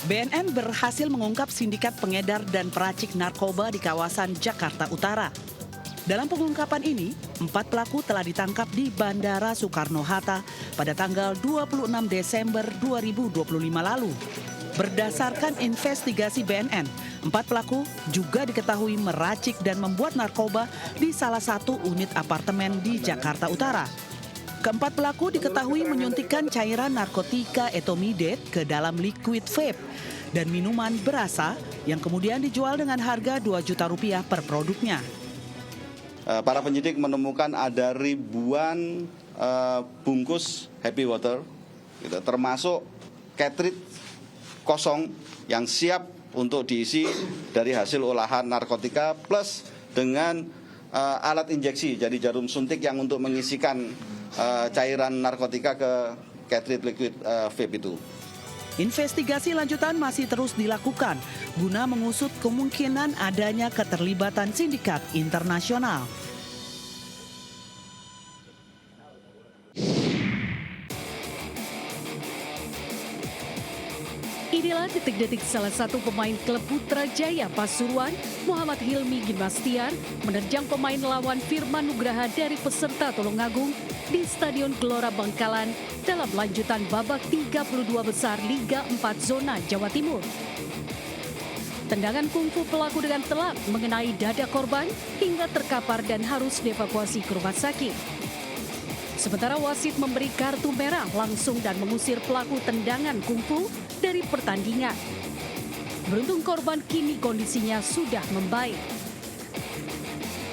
BNN berhasil mengungkap sindikat pengedar dan peracik narkoba di kawasan Jakarta Utara. Dalam pengungkapan ini, 4 pelaku telah ditangkap di Bandara Soekarno-Hatta pada tanggal 26 Desember 2025 lalu. Berdasarkan investigasi BNN, 4 pelaku juga diketahui meracik dan membuat narkoba di salah satu unit apartemen di Jakarta Utara. Keempat pelaku diketahui menyuntikkan cairan narkotika etomidate ke dalam liquid vape dan minuman berasa yang kemudian dijual dengan harga Rp2 juta per produknya. Para penyidik menemukan ada ribuan bungkus happy water, gitu, termasuk cartridge kosong yang siap untuk diisi dari hasil olahan narkotika plus dengan alat injeksi, jadi jarum suntik yang untuk mengisikan cairan narkotika ke cartridge liquid vape itu. Investigasi lanjutan masih terus dilakukan guna mengusut kemungkinan adanya keterlibatan sindikat internasional. Inilah detik-detik salah satu pemain klub Putrajaya Pasuruan, Muhammad Hilmi Gimnastiar, menerjang pemain lawan Firman Nugraha dari peserta Tulungagung di Stadion Gelora Bangkalan dalam lanjutan babak 32 besar Liga 4 Zona Jawa Timur. Tendangan kungfu pelaku dengan telak mengenai dada korban hingga terkapar dan harus dievakuasi ke rumah sakit. Sementara wasit memberi kartu merah langsung dan mengusir pelaku tendangan kungfu dari pertandingan. Beruntung korban kini kondisinya sudah membaik.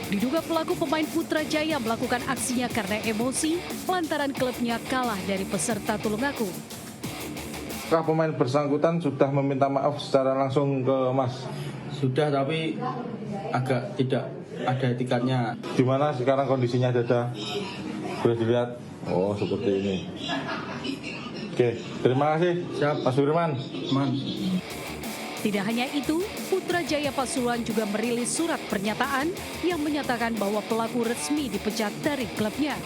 Diduga pelaku pemain Putrajaya melakukan aksinya karena emosi lantaran klubnya kalah dari peserta Tulungagung. Apakah pemain bersangkutan sudah meminta maaf secara langsung ke Mas? Sudah, tapi agak tidak ada etikatnya. Di mana sekarang kondisinya dada? Boleh dilihat? Oh, seperti ini. Oke, terima kasih. Siap, Mas Firman. Tidak hanya itu, Putrajaya Pasuruan juga merilis surat pernyataan yang menyatakan bahwa pelaku resmi dipecat dari klubnya.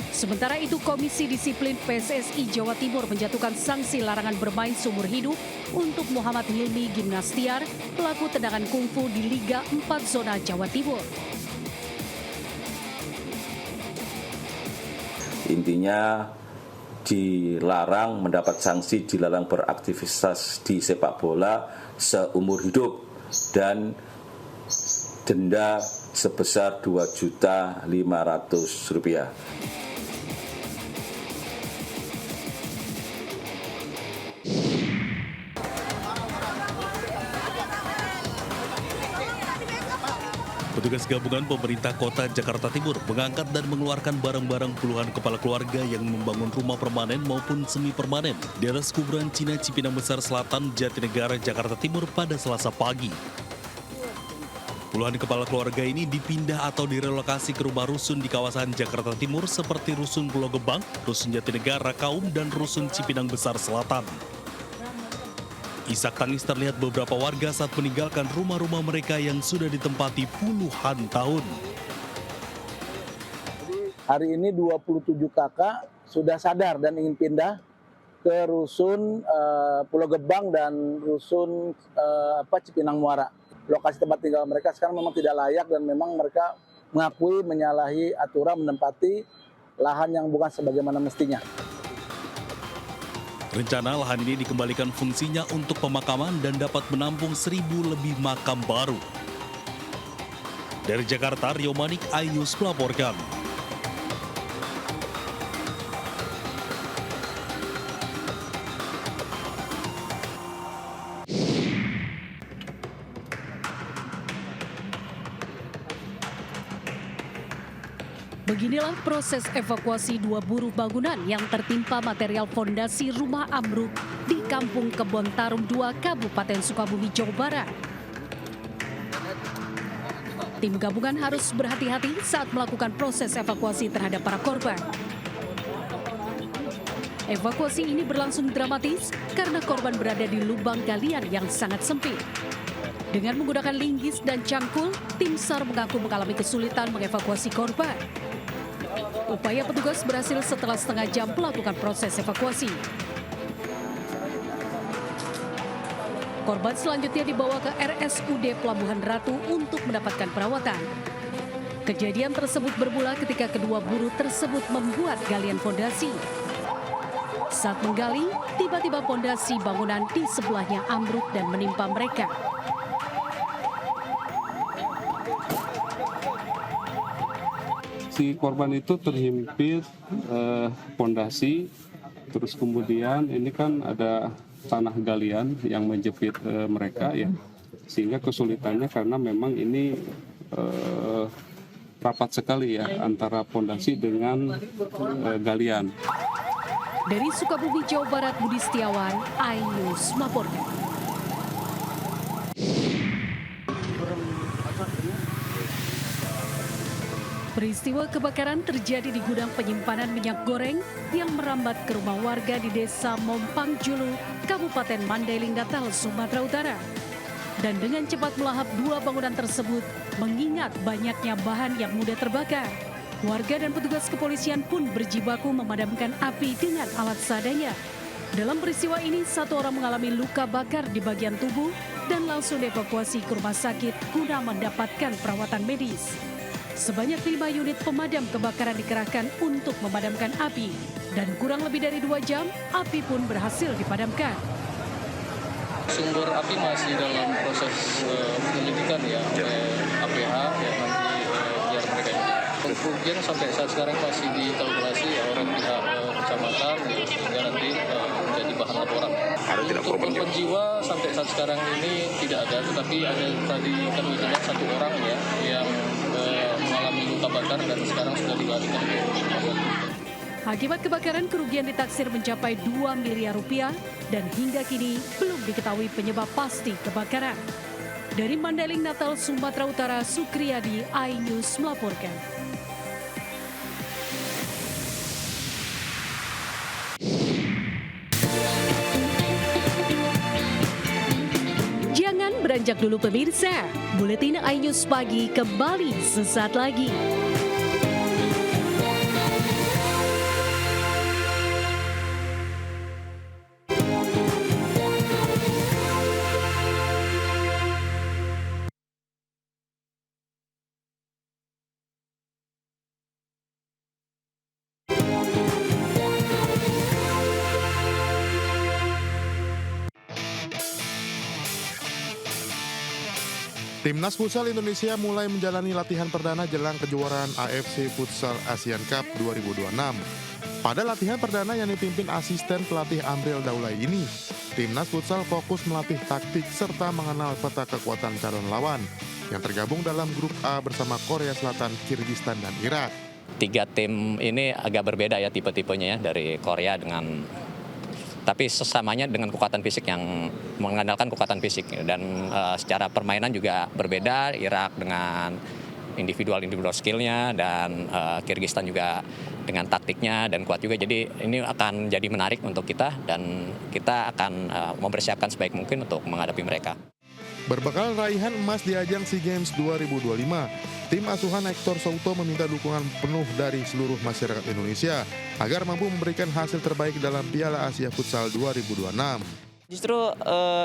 Sementara itu, Komisi Disiplin PSSI Jawa Timur menjatuhkan sanksi larangan bermain seumur hidup untuk Muhammad Hilmi Gimnastiar, pelaku tendangan kungfu di Liga 4 Zona Jawa Timur. Intinya dilarang mendapat sanksi, dilarang beraktivitas di sepak bola seumur hidup dan denda sebesar Rp2.500.000. Petugas gabungan pemerintah kota Jakarta Timur mengangkat dan mengeluarkan barang-barang puluhan kepala keluarga yang membangun rumah permanen maupun semi permanen di atas kuburan Cina Cipinang Besar Selatan, Jatinegara, Jakarta Timur pada Selasa pagi. Puluhan kepala keluarga ini dipindah atau direlokasi ke rumah rusun di kawasan Jakarta Timur seperti Rusun Pulau Gebang, Rusun Jatinegara Kaum, dan Rusun Cipinang Besar Selatan. Isak tangis terlihat beberapa warga saat meninggalkan rumah-rumah mereka yang sudah ditempati puluhan tahun. Hari ini 27 kakak sudah sadar dan ingin pindah ke Rusun Pulau Gebang dan Rusun Cipinang Muara. Lokasi tempat tinggal mereka sekarang memang tidak layak dan memang mereka mengakui menyalahi aturan menempati lahan yang bukan sebagaimana mestinya. Rencana lahan ini dikembalikan fungsinya untuk pemakaman dan dapat menampung 1.000 lebih makam baru. Dari Jakarta, Rio Manik, iNews melaporkan. Beginilah proses evakuasi 2 buruh bangunan yang tertimpa material fondasi rumah ambruk di Kampung Kebon Tarum 2, Kabupaten Sukabumi, Jawa Barat. Tim gabungan harus berhati-hati saat melakukan proses evakuasi terhadap para korban. Evakuasi ini berlangsung dramatis karena korban berada di lubang galian yang sangat sempit. Dengan menggunakan linggis dan cangkul, tim SAR mengaku mengalami kesulitan mengevakuasi korban. Upaya petugas berhasil setelah setengah jam melakukan proses evakuasi. Korban selanjutnya dibawa ke RSUD Pelabuhan Ratu untuk mendapatkan perawatan. Kejadian tersebut bermula ketika kedua buruh tersebut membuat galian fondasi. Saat menggali, tiba-tiba fondasi bangunan di sebelahnya ambruk dan menimpa mereka. Si korban itu terhimpit fondasi, terus kemudian ini kan ada tanah galian yang menjepit mereka ya, sehingga kesulitannya karena memang ini rapat sekali ya antara fondasi dengan galian. Dari Sukabumi, Jawa Barat, Budi Setiawan, iNews melaporkan. Peristiwa kebakaran terjadi di gudang penyimpanan minyak goreng yang merambat ke rumah warga di Desa Mompang Julu, Kabupaten Mandailing Natal, Sumatera Utara. Dan dengan cepat melahap dua bangunan tersebut, mengingat banyaknya bahan yang mudah terbakar. Warga dan petugas kepolisian pun berjibaku memadamkan api dengan alat seadanya. Dalam peristiwa ini, satu orang mengalami luka bakar di bagian tubuh dan langsung dievakuasi ke rumah sakit guna mendapatkan perawatan medis. Sebanyak 5 unit pemadam kebakaran dikerahkan untuk memadamkan api. Dan kurang lebih dari 2 jam, api pun berhasil dipadamkan. Sumber api masih dalam proses penyelidikan ya oleh APH ya, nanti biar mereka juga. Kerugian sampai saat sekarang masih dikalkulasi ya, oleh pihak kecamatan ya, sehingga nanti menjadi bahan laporan. Untuk korban jiwa sampai saat sekarang ini tidak ada, tetapi ada tadi kami dengar 1 orang ya yang mengalami luka bakar dan sekarang sudah dilarikan ke rumah sakit. Akibat kebakaran, kerugian ditaksir mencapai 2 miliar rupiah dan hingga kini belum diketahui penyebab pasti kebakaran. Dari Mandailing Natal, Sumatera Utara, Sukriyadi, iNews melaporkan. Jangan beranjak dulu pemirsa, Buletin iNews Pagi kembali sesaat lagi. Timnas Futsal Indonesia mulai menjalani latihan perdana jelang kejuaraan AFC Futsal Asian Cup 2026. Pada latihan perdana yang dipimpin asisten pelatih Amril Daulay ini, Timnas Futsal fokus melatih taktik serta mengenal peta kekuatan calon lawan yang tergabung dalam grup A bersama Korea Selatan, Kirgistan, dan Irak. 3 tim ini agak berbeda ya tipe-tipenya ya, dari Korea tapi sesamanya dengan kekuatan fisik yang mengandalkan kekuatan fisik dan secara permainan juga berbeda. Irak dengan individual skillnya dan Kirgistan juga dengan taktiknya dan kuat juga. Jadi ini akan jadi menarik untuk kita dan kita akan mempersiapkan sebaik mungkin untuk menghadapi mereka. Berbekal raihan emas di ajang SEA Games 2025, tim asuhan Hector Souto meminta dukungan penuh dari seluruh masyarakat Indonesia agar mampu memberikan hasil terbaik dalam Piala Asia Futsal 2026. Justru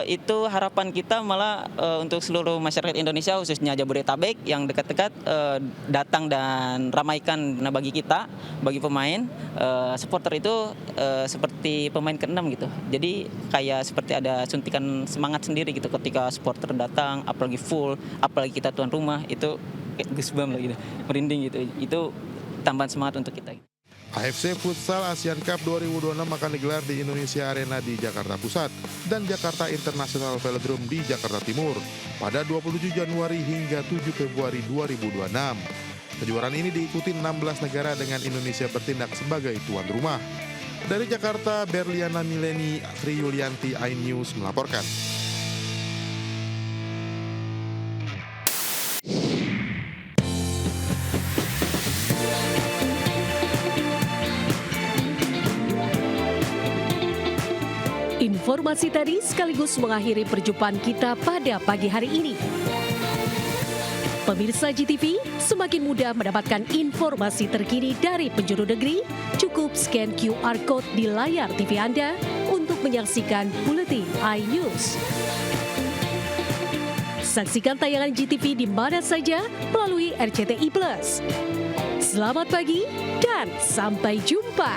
itu harapan kita malah untuk seluruh masyarakat Indonesia khususnya Jabodetabek yang dekat-dekat datang dan ramaikan. Nah bagi kita, bagi pemain, supporter itu seperti pemain ke-6 gitu. Jadi kayak seperti ada suntikan semangat sendiri gitu ketika supporter datang, apalagi full, apalagi kita tuan rumah, itu kayak goosebumps lah gitu, merinding gitu. Itu tambahan semangat untuk kita. AFC Futsal Asian Cup 2026 akan digelar di Indonesia Arena di Jakarta Pusat dan Jakarta International Velodrome di Jakarta Timur pada 27 Januari hingga 7 Februari 2026. Kejuaraan ini diikuti 16 negara dengan Indonesia bertindak sebagai tuan rumah. Dari Jakarta, Berliana Mileni, Sri Yulianti, iNews melaporkan. Informasi tadi sekaligus mengakhiri perjumpaan kita pada pagi hari ini. Pemirsa GTV, semakin mudah mendapatkan informasi terkini dari penjuru negeri, cukup scan QR Code di layar TV Anda untuk menyaksikan Buletin iNews. Saksikan tayangan GTV di mana saja melalui RCTI+. Selamat pagi dan sampai jumpa.